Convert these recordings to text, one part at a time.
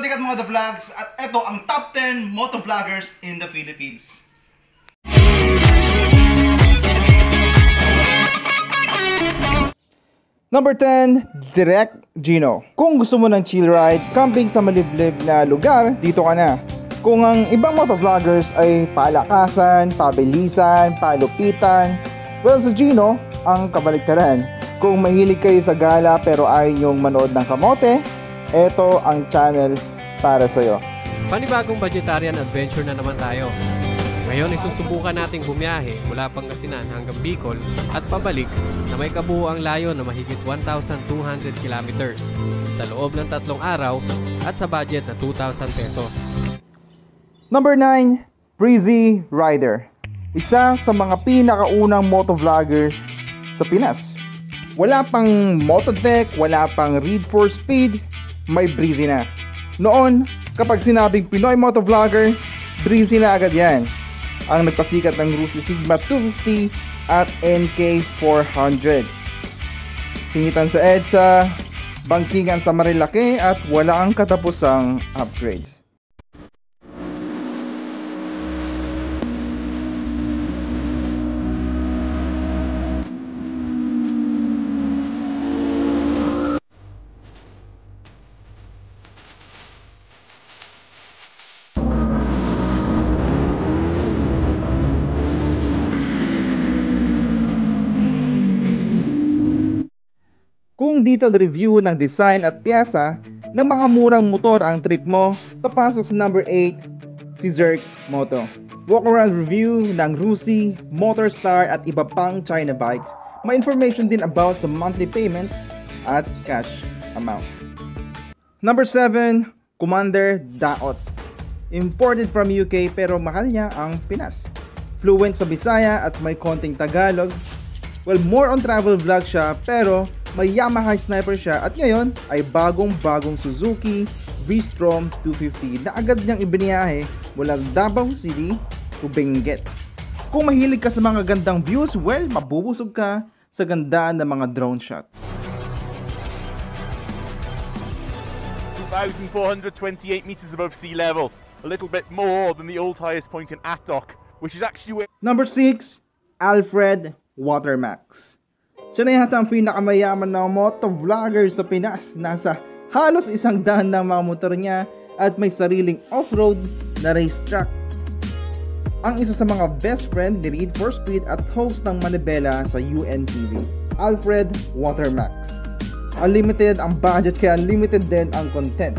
Balikat mga The Vlogs at ito ang top 10 motovloggers in the Philippines. Number 10, Direct Gino. Kung gusto mo ng chill ride, camping sa maliblib na lugar, dito ka na. Kung ang ibang motovloggers ay palakasan, pabilisan, palupitan, well, sa Gino, ang kabaliktaran. Kung mahilig kayo sa gala pero ayaw nyong manood ng kamote, eto ang channel para sa'yo. Panibagong vegetarian adventure na naman tayo. Ngayon ay susubukan nating bumiyahe mula Pangasinan hanggang Bicol at pabalik na may kabuuang layo na mahigit 1,200 kilometers sa loob ng 3 araw at sa budget na 2,000 pesos. Number 9, Breezy Rider. Isa sa mga pinakaunang motovloggers sa Pinas. Wala pang Mototech, wala pang Read for Speed, may Breezy na. Noon, kapag sinabing Pinoy motovlogger, Breezy na agad yan. Ang nagpasikat ng Rusi Sigma 250 at NK 400. Singitan sa EDSA, bangkingan sa Marilake at wala ang katapusang upgrades. Kung detailed review ng design at piyasa ng mga murang motor ang trip mo, papasok sa number 8, si Zerk Moto. Walk-around review ng Rusi, Motorstar at iba pang China bikes. May information din about sa monthly payments at cash amount. Number 7, Commander Daot. Imported from UK pero mahal niya ang Pinas. Fluent sa Bisaya at may konting Tagalog. Well, more on travel vlog siya pero may Yamaha Sniper siya at ngayon ay bagong Suzuki V-Strom 250 na agad niyang ibiniyahe mula Davao City to Benguet. Kung mahilig ka sa mga gandang views, well, mabubusog ka sa ganda ng mga drone shots. 2,428 meters above sea level, a little bit more than the old highest point in Attock, which is actually where... Number 6, Alfred Watermax. Siya na yata ang pinakamayaman na motovlogger sa Pinas. Nasa halos 100 na mga motor niya at may sariling off-road na racetrack. Ang isa sa mga best friend ni Read for Speed at host ng Manibela sa UNTV, Alfred Watermax. Unlimited ang budget kaya unlimited din ang content.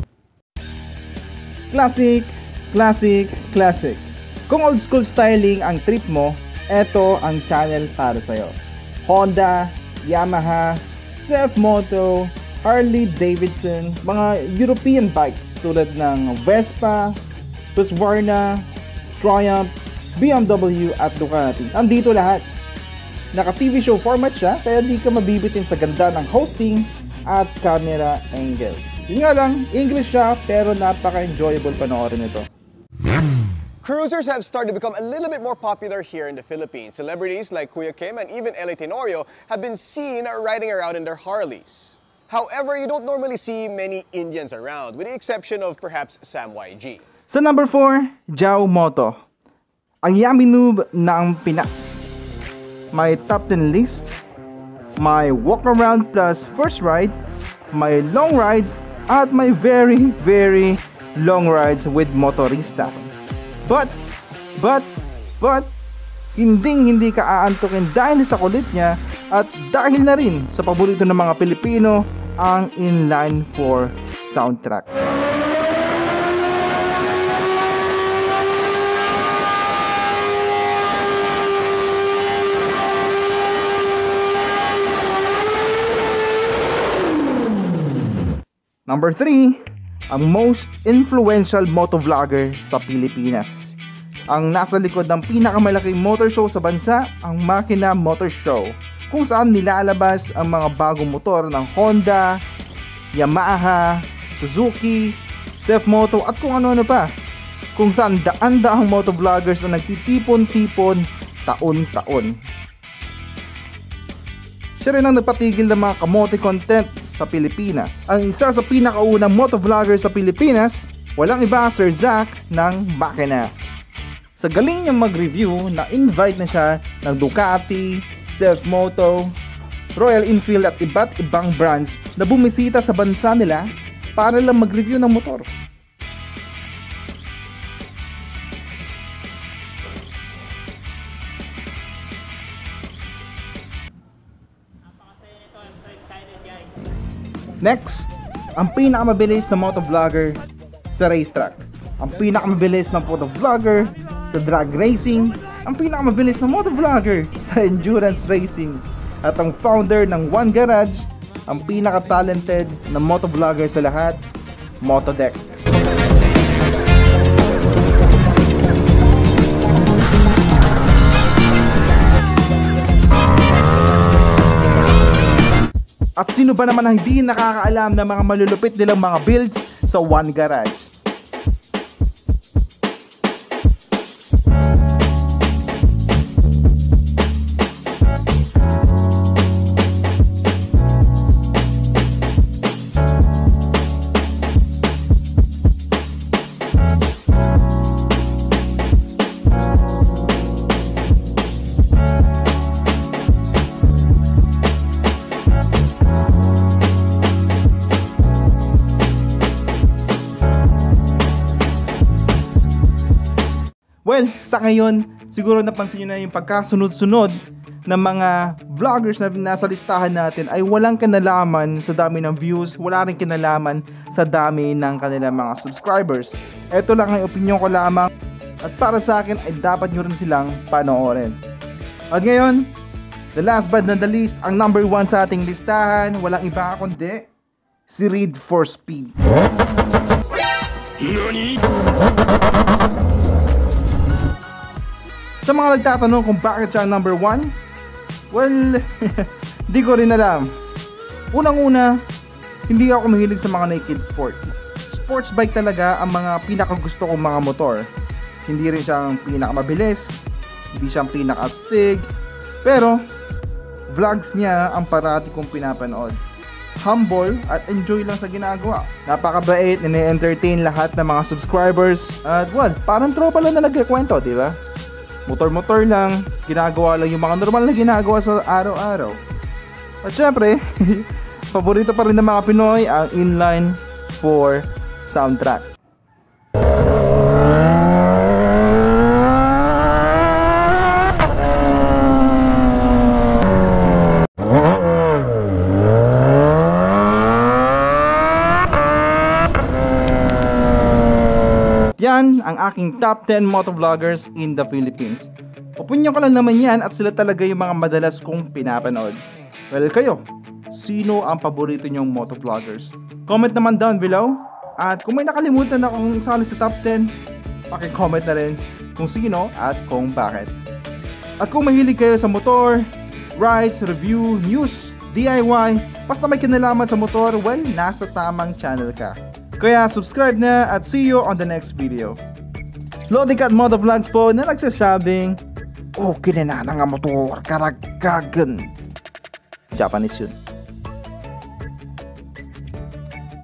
Classic, classic, classic. Kung old school styling ang trip mo, eto ang channel para sa'yo. Honda, Yamaha, Moto, Harley Davidson, mga European bikes tulad ng Vespa, Husqvarna, Triumph, BMW at Ducati. Andito lahat. Naka TV show format siya kaya di ka mabibitin sa ganda ng hosting at camera angles. Yun nga lang, English siya pero napaka-enjoyable panoorin ito. Cruisers have started to become a little bit more popular here in the Philippines. Celebrities like Kuya Kim and even Ellie Tenorio have been seen riding around in their Harleys. However, you don't normally see many Indians around, with the exception of perhaps Sam YG. Sa number 4, Jao Moto. Ang yummy noob ng Pinas. May top 10 list, may walk around plus first ride, may long rides, at may very long rides with motorista. But, hindi ka aantukin dahil sa kulit niya at dahil na rin sa paborito ng mga Pilipino ang Inline 4 soundtrack. Number 3, ang most influential motovlogger sa Pilipinas. Ang nasa likod ng pinakamalaking motor show sa bansa, ang Makina Motor Show, kung saan nilalabas ang mga bagong motor ng Honda, Yamaha, Suzuki, Moto at kung ano-ano pa. Kung saan daan-daang motovloggers na nagtitipon-tipon taon-taon. Siya rin ang nagpatigil ng mga kamote content sa Pilipinas. Ang isa sa pinakaunang motovlogger sa Pilipinas, Walang iba Sir Zach ng makina. Sa galing niyang mag-review, na-invite na siya ng Ducati, Self-Moto, Royal Enfield at iba't ibang brands na bumisita sa bansa nila para lang mag-review ng motor. Next, ang pinakamabilis na motovlogger sa racetrack. Ang pinakamabilis na motovlogger sa drag racing. Ang pinakamabilis na motovlogger sa endurance racing. At ang founder ng One Garage, ang pinaka-talented na motovlogger sa lahat, Motodeck. At sino ba naman ang hindi nakakaalam ng mga malulupit nilang mga builds sa One Garage? Well, sa ngayon, siguro napansin nyo na yung pagkasunod-sunod ng mga vloggers na nasa listahan natin ay walang kinalaman sa dami ng views, wala rin kinalaman sa dami ng kanilang mga subscribers. Ito lang ang opinion ko lamang at para sa akin ay dapat nyo rin silang panoorin. At ngayon, the last but not the least, ang number 1 sa ating listahan, walang iba kundi si Reed for Speed. Sa mga nagtatanong kung bakit siya ang number 1, well, di ko rin alam. Unang-una, hindi ako mahilig sa mga naked sport. Sports bike talaga ang mga pinakagusto kong mga motor. Hindi rin siyang pinakamabilis, hindi siyang pinaka-astig, pero vlogs niya ang parati kong pinapanood. Humble at enjoy lang sa ginagawa. Napakabait, nini-entertain lahat ng mga subscribers. At well, parang tropa lang na nagkikwento, di ba? Motor-motor lang, ginagawa lang yung mga normal na ginagawa sa araw-araw. At syempre, paborito pa rin ng mga Pinoy ang inline 4 soundtrack. Yan ang aking top 10 motovloggers in the Philippines. Opinion ko lang naman yan at sila talaga yung mga madalas kong pinapanood. Well, kayo, sino ang paborito nyong motovloggers? Comment naman down below. At kung may nakalimutan akong isali sa top 10, paki-comment na rin kung sino at kung bakit. At kung mahilig kayo sa motor, rides, review, news, DIY, basta may kinalaman sa motor, well, nasa tamang channel ka. Kaya subscribe na at see you on the next video. Lodicat Motovlogs po na nagsasabing, okay na nga motor, karagkagan. Japanese yun.